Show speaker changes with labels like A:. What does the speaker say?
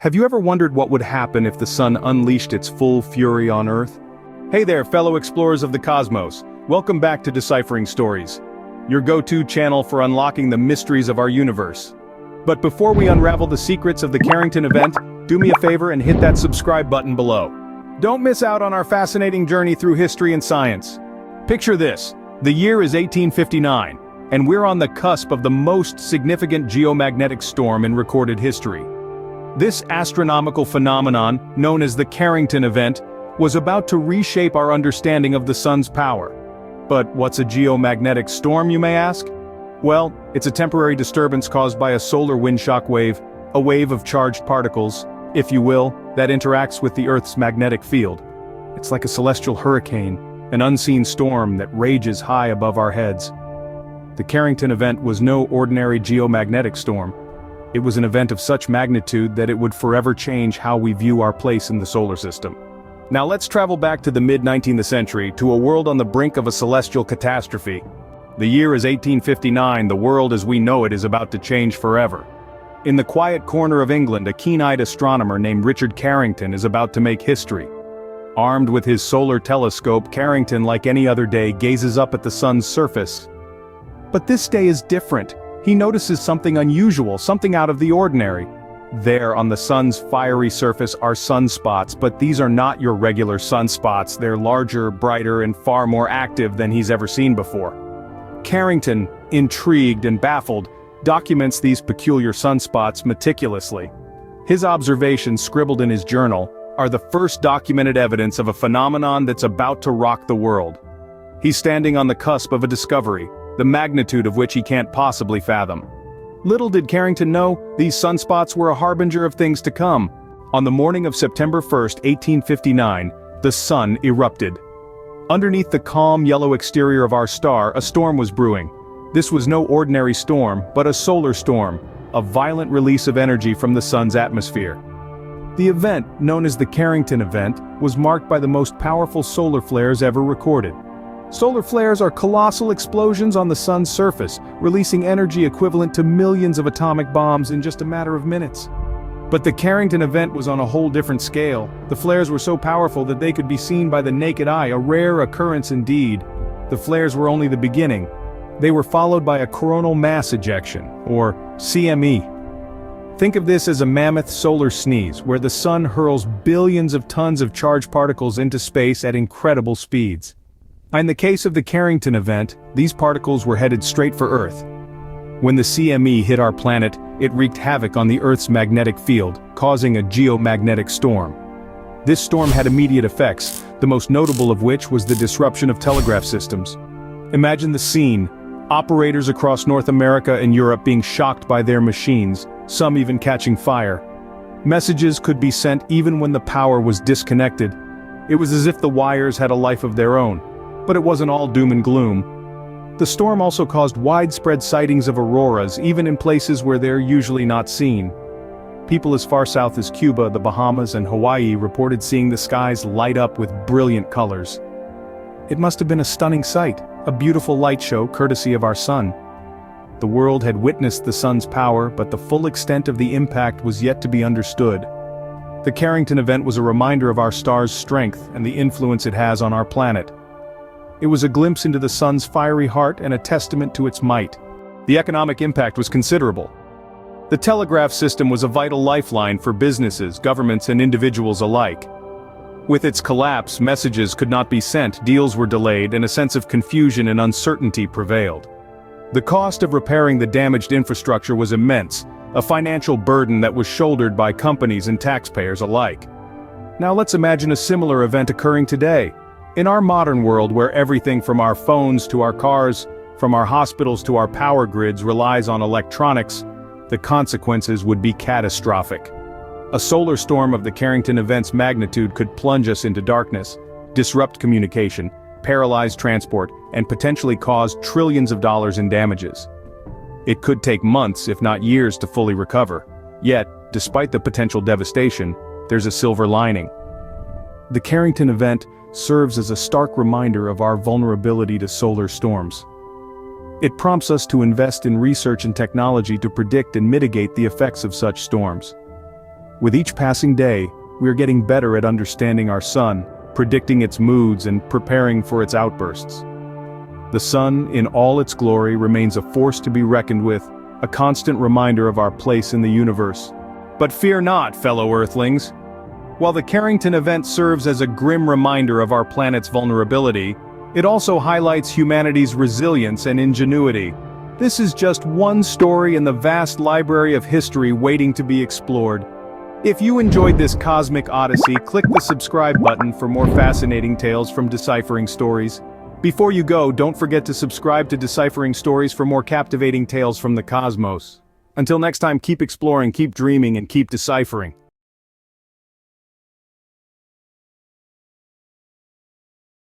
A: Have you ever wondered what would happen if the sun unleashed its full fury on Earth? Hey there, fellow explorers of the cosmos. Welcome back to Deciphering Stories, your go-to channel for unlocking the mysteries of our universe. But before we unravel the secrets of the Carrington Event, do me a favor and hit that subscribe button below. Don't miss out on our fascinating journey through history and science. Picture this. The year is 1859, and we're on the cusp of the most significant geomagnetic storm in recorded history. This astronomical phenomenon, known as the Carrington Event, was about to reshape our understanding of the sun's power. But what's a geomagnetic storm, you may ask? Well, it's a temporary disturbance caused by a solar windshock wave, a wave of charged particles, if you will, that interacts with the Earth's magnetic field. It's like a celestial hurricane, an unseen storm that rages high above our heads. The Carrington Event was no ordinary geomagnetic storm. It was an event of such magnitude that it would forever change how we view our place in the solar system. Now let's travel back to the mid-19th century to a world on the brink of a celestial catastrophe. The year is 1859, the world as we know it is about to change forever. In the quiet corner of England, a keen-eyed astronomer named Richard Carrington is about to make history. Armed with his solar telescope, Carrington, like any other day, gazes up at the sun's surface. But this day is different. He notices something unusual, something out of the ordinary. There, on the sun's fiery surface, are sunspots, but these are not your regular sunspots. They're larger, brighter, and far more active than he's ever seen before. Carrington, intrigued and baffled, documents these peculiar sunspots meticulously. His observations, scribbled in his journal, are the first documented evidence of a phenomenon that's about to rock the world. He's standing on the cusp of a discovery, the magnitude of which he can't possibly fathom. Little did Carrington know, these sunspots were a harbinger of things to come. On the morning of September 1st, 1859, the sun erupted. Underneath the calm yellow exterior of our star, a storm was brewing. This was no ordinary storm, but a solar storm, a violent release of energy from the sun's atmosphere. The event, known as the Carrington Event, was marked by the most powerful solar flares ever recorded. Solar flares are colossal explosions on the sun's surface, releasing energy equivalent to millions of atomic bombs in just a matter of minutes. But the Carrington Event was on a whole different scale. The flares were so powerful that they could be seen by the naked eye, a rare occurrence indeed. The flares were only the beginning. They were followed by a coronal mass ejection, or CME. Think of this as a mammoth solar sneeze, where the sun hurls billions of tons of charged particles into space at incredible speeds. In the case of the Carrington Event, these particles were headed straight for Earth. When the CME hit our planet, it wreaked havoc on the Earth's magnetic field, causing a geomagnetic storm. This storm had immediate effects, the most notable of which was the disruption of telegraph systems. Imagine the scene: operators across North America and Europe being shocked by their machines, some even catching fire. Messages could be sent even when the power was disconnected. It was as if the wires had a life of their own. But it wasn't all doom and gloom. The storm also caused widespread sightings of auroras, even in places where they're usually not seen. People as far south as Cuba, the Bahamas, and Hawaii reported seeing the skies light up with brilliant colors. It must have been a stunning sight, a beautiful light show courtesy of our sun. The world had witnessed the sun's power, but the full extent of the impact was yet to be understood. The Carrington Event was a reminder of our star's strength and the influence it has on our planet. It was a glimpse into the sun's fiery heart and a testament to its might. The economic impact was considerable. The telegraph system was a vital lifeline for businesses, governments, and individuals alike. With its collapse, messages could not be sent, deals were delayed, and a sense of confusion and uncertainty prevailed. The cost of repairing the damaged infrastructure was immense, a financial burden that was shouldered by companies and taxpayers alike. Now let's imagine a similar event occurring today. In our modern world, where everything from our phones to our cars, from our hospitals to our power grids relies on electronics, the consequences would be catastrophic. A solar storm of the Carrington Event's magnitude could plunge us into darkness, disrupt communication, paralyze transport, and potentially cause trillions of dollars in damages. It could take months, if not years, to fully recover. Yet, despite the potential devastation, there's a silver lining. The Carrington Event serves as a stark reminder of our vulnerability to solar storms. It prompts us to invest in research and technology to predict and mitigate the effects of such storms. With each passing day, we are getting better at understanding our sun, predicting its moods and preparing for its outbursts. The sun, in all its glory, remains a force to be reckoned with, a constant reminder of our place in the universe. But fear not, fellow Earthlings. While the Carrington Event serves as a grim reminder of our planet's vulnerability, it also highlights humanity's resilience and ingenuity. This is just one story in the vast library of history waiting to be explored. If you enjoyed this cosmic odyssey, click the subscribe button for more fascinating tales from Deciphering Stories. Before you go, don't forget to subscribe to Deciphering Stories for more captivating tales from the cosmos. Until next time, keep exploring, keep dreaming, and keep deciphering.